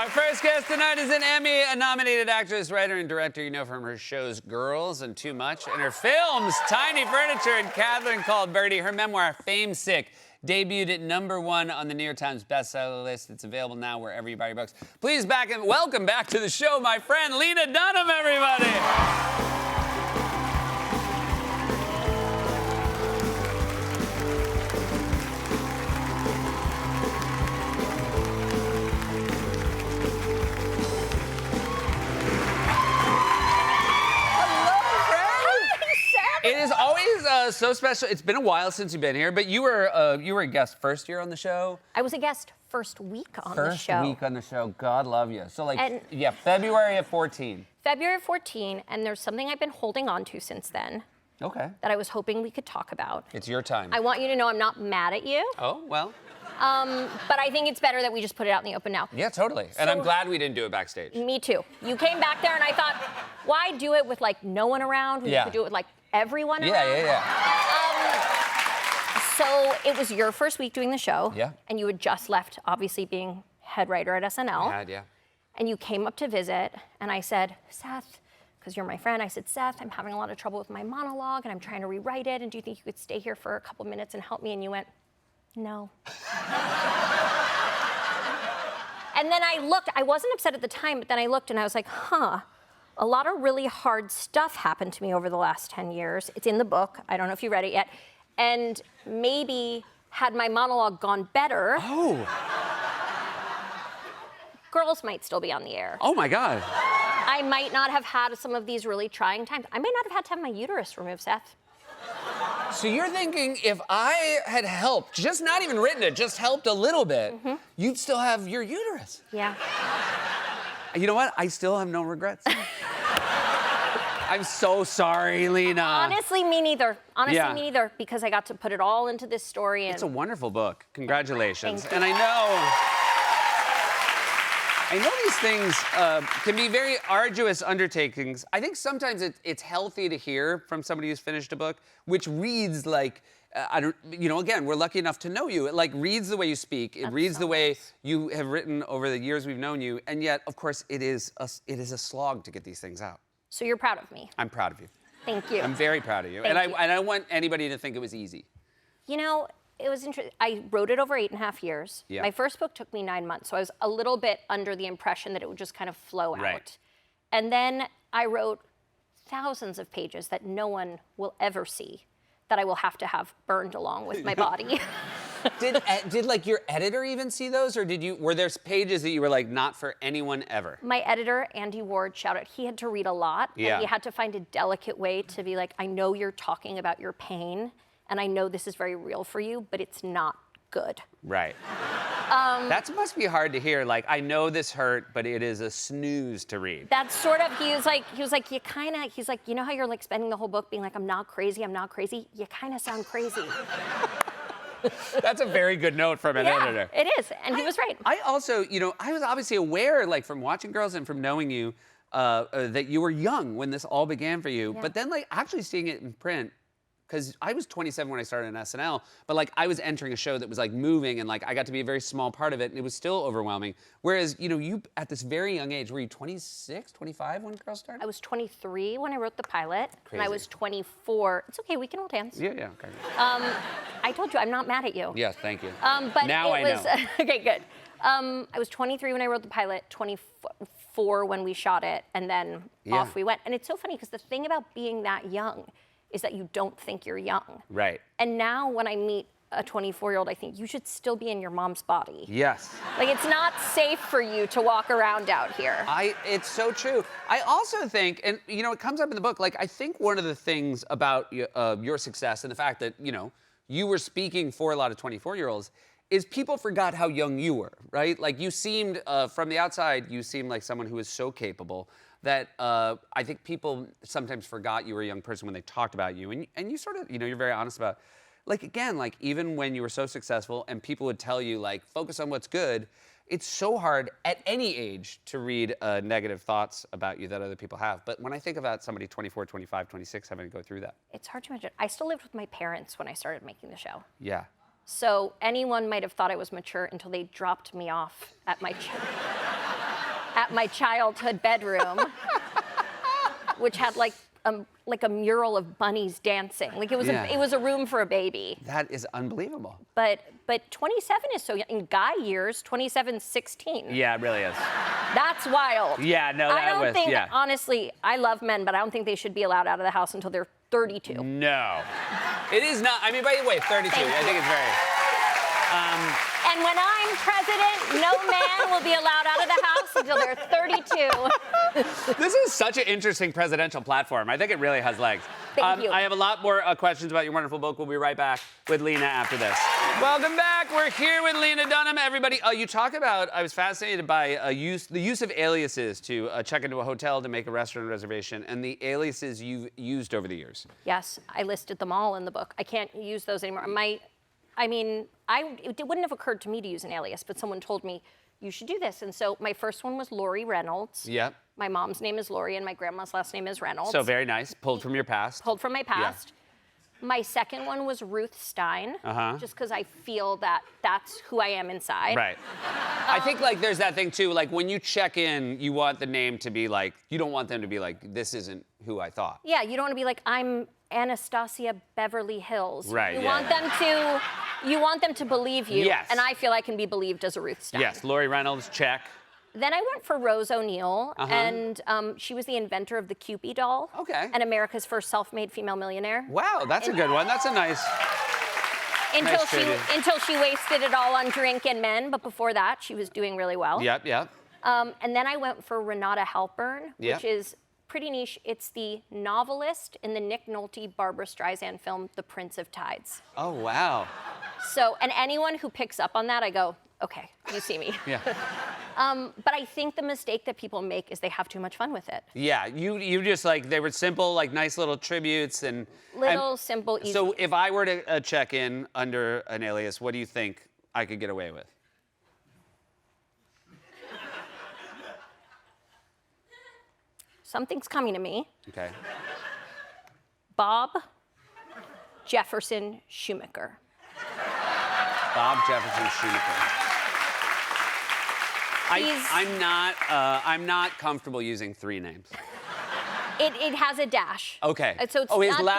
Our first guest tonight is an Emmy-nominated actress, writer, and director you know from her shows Girls and Too Much, and her films Tiny Furniture and Catherine Called Birdie. Her memoir, Fame Sick, debuted at #1 on the New York Times bestseller list. It's available now wherever you buy your books. Please welcome back to the show, my friend Lena Dunham, everybody. It is always so special. It's been a while since you've been here, but you were a guest first year on the show. I was a guest first week on the show. First week on the show. God love you. So February of 14. February of 14, and there's something I've been holding on to since then. Okay. That I was hoping we could talk about. It's your time. I want you to know I'm not mad at you. Oh, well. But I think it's better that we just put it out in the open now. Yeah, totally. And I'm glad we didn't do it backstage. Me too. You came back there and I thought, why do it with no one around when you could do it with everyone around? Yeah. So it was your first week doing the show. Yeah. And you had just left, obviously being head writer at SNL. I had, yeah. And you came up to visit, and I said, Seth, because you're my friend, I said, Seth, I'm having a lot of trouble with my monologue, and I'm trying to rewrite it, and do you think you could stay here for a couple minutes and help me? And you went, no. And then I looked, I wasn't upset at the time, but then I looked and I was like, a lot of really hard stuff happened to me over the last 10 years. It's in the book. I don't know if you read it yet. And maybe had my monologue gone better, Girls might still be on the air. Oh, my God. I might not have had some of these really trying times. I might not have had to have my uterus removed, Seth. So you're thinking if I had helped, just not even written it, just helped a little bit, you'd still have your uterus. Yeah. You know what? I still have no regrets. I'm so sorry, Lena. Honestly, me neither. Me neither, because I got to put it all into this story. And it's a wonderful book. Congratulations. Thank you. And I know these things can be very arduous undertakings. I think sometimes it's healthy to hear from somebody who's finished a book, which reads like, again, we're lucky enough to know you. It reads the way you speak. It reads the way you have written over the years we've known you. And yet, of course, it is a slog to get these things out. So you're proud of me. I'm proud of you. Thank you. I'm very proud of you. Thank you. I don't want anybody to think it was easy. You know, it was interesting. I wrote it over 8.5 years. Yeah. My first book took me 9 months, so I was a little bit under the impression that it would just kind of flow out. And then I wrote thousands of pages that no one will ever see, that I will have to have burned along with my body. Did your editor even see those, or were there pages that you were not for anyone ever? My editor, Andy Ward, shouted, he had to read a lot, and he had to find a delicate way to be like, I know you're talking about your pain, and I know this is very real for you, but it's not good. Right. That must be hard to hear. I know this hurt, but it is a snooze to read. That's sort of, he was like, you know how you're spending the whole book being like, I'm not crazy. You kind of sound crazy. That's a very good note from an editor. It is, and he was right. I also, I was obviously aware, from watching Girls and from knowing you, that you were young when this all began for you. Yeah. But then, actually seeing it in print, because I was 27 when I started in SNL, but I was entering a show that was moving, and I got to be a very small part of it, and it was still overwhelming. Whereas, you at this very young age, were you 26, 25 when Girls started? I was 23 when I wrote the pilot, Crazy. And I was 24. It's okay, we can hold hands. Yeah, okay. I told you, I'm not mad at you. Yes, thank you. But now I know. Okay, good. I was 23 when I wrote the pilot, 24 when we shot it, and then off we went. And it's so funny, because the thing about being that young is that you don't think you're young. Right. And now when I meet a 24-year-old, I think you should still be in your mom's body. Yes. It's not safe for you to walk around out here. It's so true. I also think, and it comes up in the book, I think one of the things about your success and the fact that, you were speaking for a lot of 24-year-olds is people forgot how young you were, right? You seemed, from the outside, you seemed like someone who was so capable that I think people sometimes forgot you were a young person when they talked about you. And you sort of, you're very honest about, again, even when you were so successful and people would tell you, focus on what's good, it's so hard at any age to read negative thoughts about you that other people have. But when I think about somebody 24, 25, 26 having to go through that. It's hard to imagine. I still lived with my parents when I started making the show. Yeah. So anyone might have thought I was mature until they dropped me off at my at my childhood bedroom, which had like a mural of bunnies dancing. Like it was a room for a baby. That is unbelievable. But 27 is so young. In guy years, 27's 16. Yeah, it really is. That's wild. Yeah, no, I that don't was, think, yeah. honestly, I love men, but I don't think they should be allowed out of the house until they're 32. No. It is not. I mean, by the way, 32. Thank I you. think it's very. And when I'm president, no man will be allowed out of the house until they're 32. This is such an interesting presidential platform. I think it really has legs. Thank you. I have a lot more questions about your wonderful book. We'll be right back with Lena after this. Welcome back. We're here with Lena Dunham. Everybody, you talk about, I was fascinated by the use of aliases to check into a hotel, to make a restaurant reservation, and the aliases you've used over the years. Yes, I listed them all in the book. I can't use those anymore. It wouldn't have occurred to me to use an alias, but someone told me, you should do this. And so my first one was Lori Reynolds. Yep. My mom's name is Lori, and my grandma's last name is Reynolds. So very nice. Pulled from your past. Pulled from my past. Yeah. My second one was Ruth Stein, just because I feel that that's who I am inside. Right. I think like there's that thing too, like when you check in, you want the name to be like, you don't want them to be like, this isn't who I thought. Yeah, you don't want to be like, I'm Anastasia Beverly Hills. Right. You want them to believe you. Yes. And I feel I can be believed as a Ruth Stein. Yes, Lori Reynolds, check. Then I went for Rose O'Neal, and she was the inventor of the Kewpie doll. Okay. And America's first self-made female millionaire. Wow, that's a good one. That's a nice. Until she wasted it all on drink and men, but before that, she was doing really well. Yep. And then I went for Renata Halpern, Yep. which is pretty niche. It's the novelist in the Nick Nolte Barbra Streisand film, The Prince of Tides. Oh, wow. So, and anyone who picks up on that, I go, okay, you see me. Yeah. But I think the mistake that people make is they have too much fun with it. Yeah, you just like, they were simple, like nice little tributes and. Simple, easy. So if I were to check in under an alias, what do you think I could get away with? Something's coming to me. Okay. Bob Jefferson Schumacher. Bob Jefferson Schumacher. I'm not comfortable using three names. It has a dash. Okay. So it's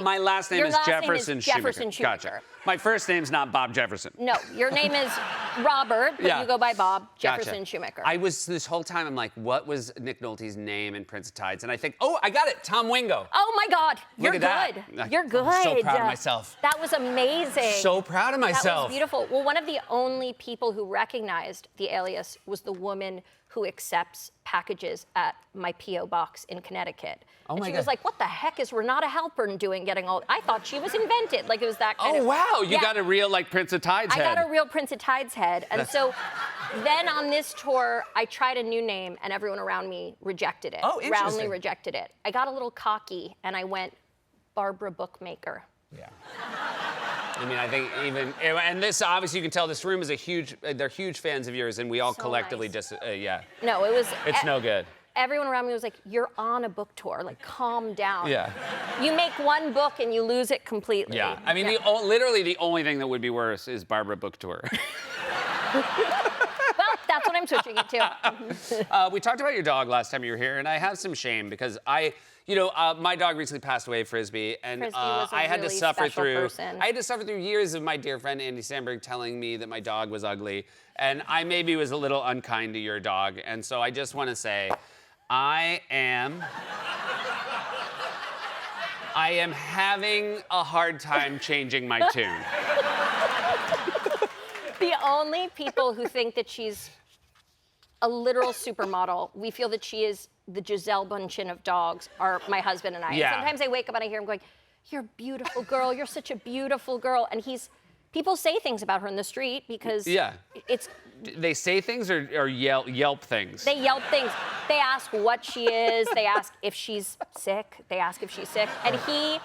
my last name your is last Jefferson name is Schumacher. Jefferson Schumacher. Gotcha. My first name's not Bob Jefferson. No, your name is Robert, but Yeah. you go by Bob Jefferson Gotcha. Schumacher. This whole time I'm like, what was Nick Nolte's name in Prince of Tides? And I think, oh, I got it, Tom Wingo. Oh my God, you're Look at good. that. You're good. I'm so proud of myself. That was amazing. So proud of myself. That was beautiful. Well, one of the only people who recognized the alias was the woman who accepts packages at my P.O. box in Connecticut. Oh and my she God. was like, what the heck is Renata Halpern doing getting all... I thought she was invented. Like it was that kind Oh, of... wow, you Yeah. got a real like Prince of Tides I head. got a real Prince of Tides head. And so then on this tour, I tried a new name and everyone around me rejected it. Oh, interesting. Roundly rejected it. I got a little cocky and I went Barbara Bookmaker. Yeah. I mean, I think even, and this, obviously you can tell this room is they're huge fans of yours, and we all So collectively nice. yeah. No, it was... It's no good. Everyone around me was like, you're on a book tour, like calm down. Yeah. You make one book and you lose it completely. Yeah. I mean, literally the only thing that would be worse is Barbara Book Tour. Well, that's what I'm switching it to. We talked about your dog last time you were here, and I have some shame because my dog recently passed away, Frisbee, and Frisbee was a I had to really suffer special through. person. I had to suffer through years of my dear friend Andy Samberg telling me that my dog was ugly, and I maybe was a little unkind to your dog, and so I just want to say, I am having a hard time changing my tune. The only people who think that she's a literal supermodel, we feel that she is the Giselle Bundchen of dogs, are my husband and I. Yeah. And sometimes I wake up and I hear him going, you're a beautiful girl, you're such a beautiful girl. And people say things about her in the street because it's... They say things or yelp things? They yelp things. They ask what she is. They ask if she's sick. They ask if she's sick. And he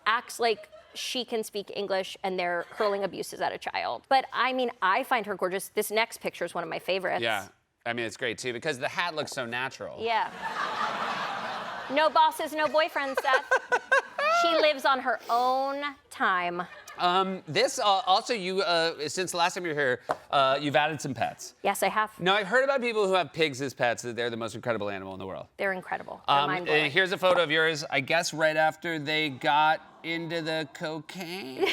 acts like she can speak English and they're hurling abuses at a child. But I mean, I find her gorgeous. This next picture is one of my favorites. Yeah. I mean, it's great too because the hat looks so natural. Yeah. No bosses, no boyfriends, Seth. She lives on her own time. This also, you since the last time you were here, you've added some pets. Yes, I have. Now, I've heard about people who have pigs as pets, that they're the most incredible animal in the world. They're incredible. They're mind-blowing. Here's a photo of yours, I guess right after they got into the cocaine.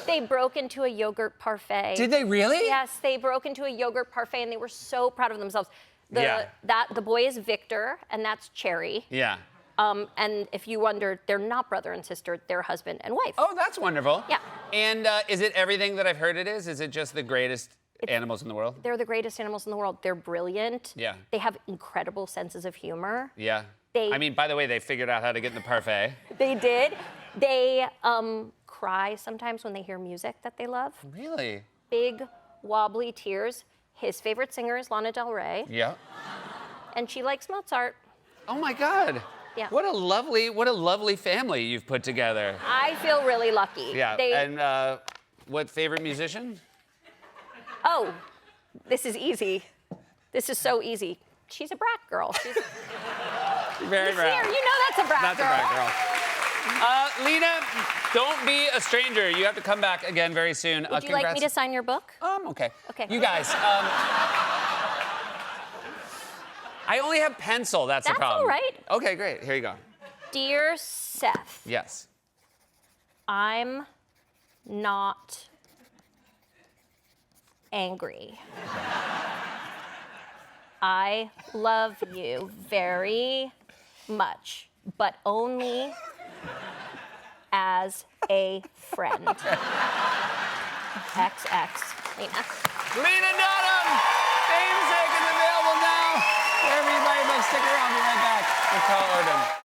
They broke into a yogurt parfait. Did they really? Yes, they broke into a yogurt parfait, and they were so proud of themselves. The boy is Victor, and that's Cherry. Yeah. And if you wondered, they're not brother and sister, they're husband and wife. Oh, that's wonderful. Yeah. And is it everything that I've heard it is? Is it just the greatest animals in the world? They're the greatest animals in the world. They're brilliant. Yeah. They have incredible senses of humor. Yeah. They- I mean, by the way, they figured out how to get in the parfait. They did. They cry sometimes when they hear music that they love. Really? Big, wobbly tears. His favorite singer is Lana Del Rey, Yeah. and she likes Mozart. Oh my God. Yeah. What a lovely family you've put together. I feel really lucky. Yeah. They- And what favorite musician? Oh, this is easy. This is so easy. She's a brat girl. She's Very here. rare. You know that's a brat That's a girl. brat girl. Lena, don't be a stranger. You have to come back again very soon. Would you like me to sign your book? Okay. Okay. You guys, I only have pencil. That's the That's problem. all right. Okay, great. Here you go. Dear Seth, Yes. I'm not angry. I love you very much, but only as a friend. XX. Lena. Lena Dunham! Namesake is available now. Wherever you buy your book, stick around. We'll be right back with Carl Urban.